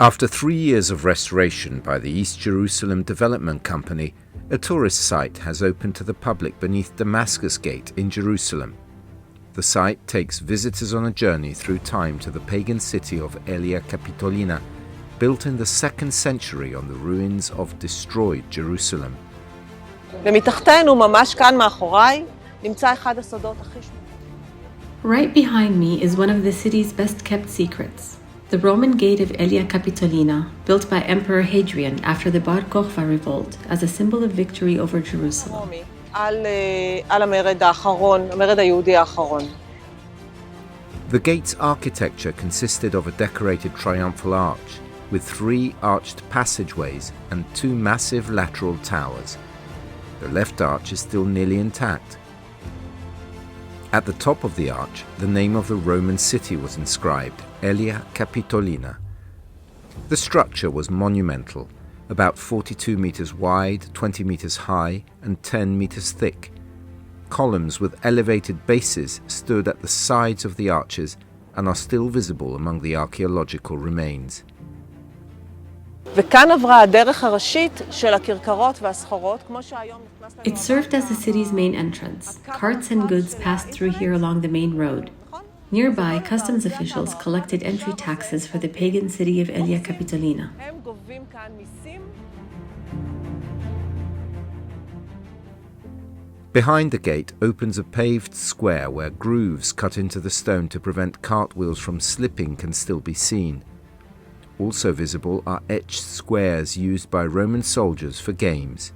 After 3 years of restoration by the East Jerusalem Development Company, a tourist site has opened to the public beneath Damascus Gate in Jerusalem. The site takes visitors on a journey through time to the pagan city of Aelia Capitolina, built in the 2nd century on the ruins of destroyed Jerusalem. Right behind me is one of the city's best-kept secrets, the Roman Gate of Aelia Capitolina, built by Emperor Hadrian after the Bar Kokhba Revolt as a symbol of victory over Jerusalem. The gate's architecture consisted of a decorated triumphal arch, with 3 arched passageways and 2 massive lateral towers. The left arch is still nearly intact. At the top of the arch, the name of the Roman city was inscribed, Aelia Capitolina. The structure was monumental, about 42 meters wide, 20 meters high, and 10 meters thick. Columns with elevated bases stood at the sides of the arches and are still visible among the archaeological remains. It served as the city's main entrance. Carts and goods passed through here along the main road. Nearby, customs officials collected entry taxes for the pagan city of Aelia Capitolina. Behind the gate opens a paved square where grooves cut into the stone to prevent cartwheels from slipping can still be seen. Also visible are etched squares used by Roman soldiers for games.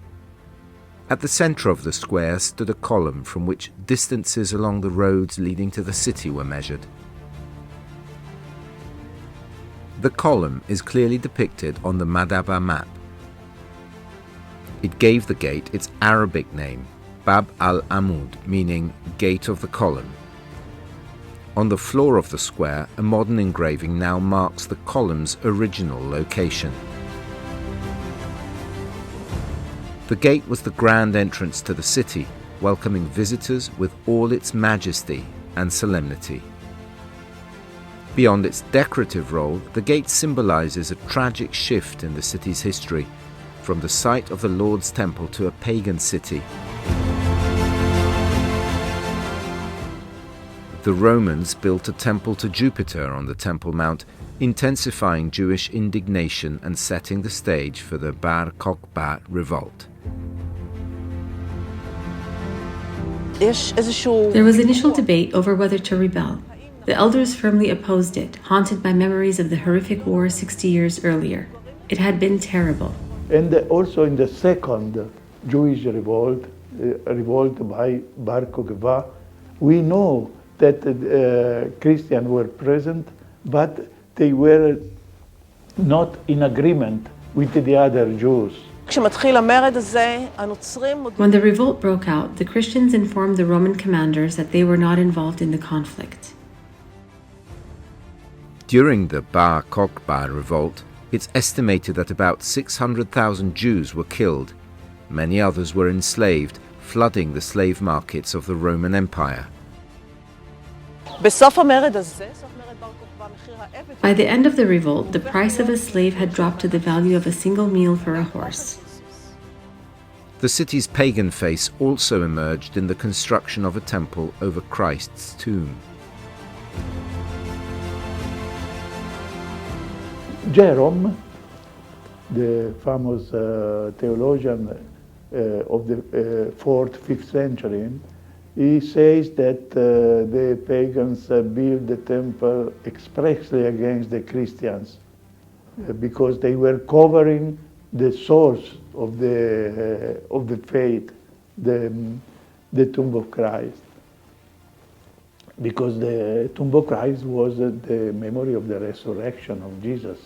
At the center of the square stood a column from which distances along the roads leading to the city were measured. The column is clearly depicted on the Madaba map. It gave the gate its Arabic name, Bab al-Amud, meaning Gate of the Column. On the floor of the square, a modern engraving now marks the column's original location. The gate was the grand entrance to the city, welcoming visitors with all its majesty and solemnity. Beyond its decorative role, the gate symbolizes a tragic shift in the city's history, from the site of the Lord's temple to a pagan city. The Romans built a temple to Jupiter on the Temple Mount, intensifying Jewish indignation and setting the stage for the Bar Kokhba Revolt. There was initial debate over whether to rebel. The elders firmly opposed it, haunted by memories of the horrific war 60 years earlier. It had been terrible. And also in the second Jewish revolt, revolt by Bar Kokhba, we know that Christians were present, but they were not in agreement with the other Jews. When the revolt broke out, the Christians informed the Roman commanders that they were not involved in the conflict. During the Bar Kokhba revolt, it's estimated that about 600,000 Jews were killed. Many others were enslaved, flooding the slave markets of the Roman Empire. By the end of the revolt, the price of a slave had dropped to the value of a single meal for a horse. The city's pagan face also emerged in the construction of a temple over Christ's tomb. Jerome, the famous theologian of the 4th, 5th century, he says that the pagans built the temple expressly against the Christians because they were covering the source of the faith, the tomb of Christ. Because the tomb of Christ was the memory of the resurrection of Jesus.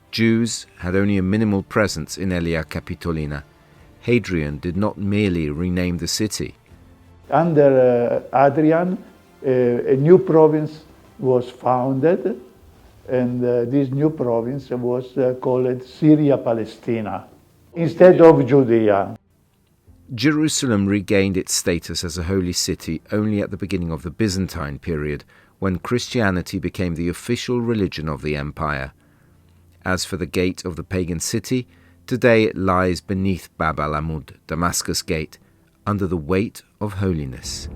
Jews had only a minimal presence in Aelia Capitolina. Hadrian did not merely rename the city. Under Hadrian, a new province was founded, and this new province was called Syria-Palestina, instead of Judea. Jerusalem regained its status as a holy city only at the beginning of the Byzantine period, when Christianity became the official religion of the empire. As for the gate of the pagan city, today it lies beneath Bab al-Amud, Damascus Gate, under the weight of holiness.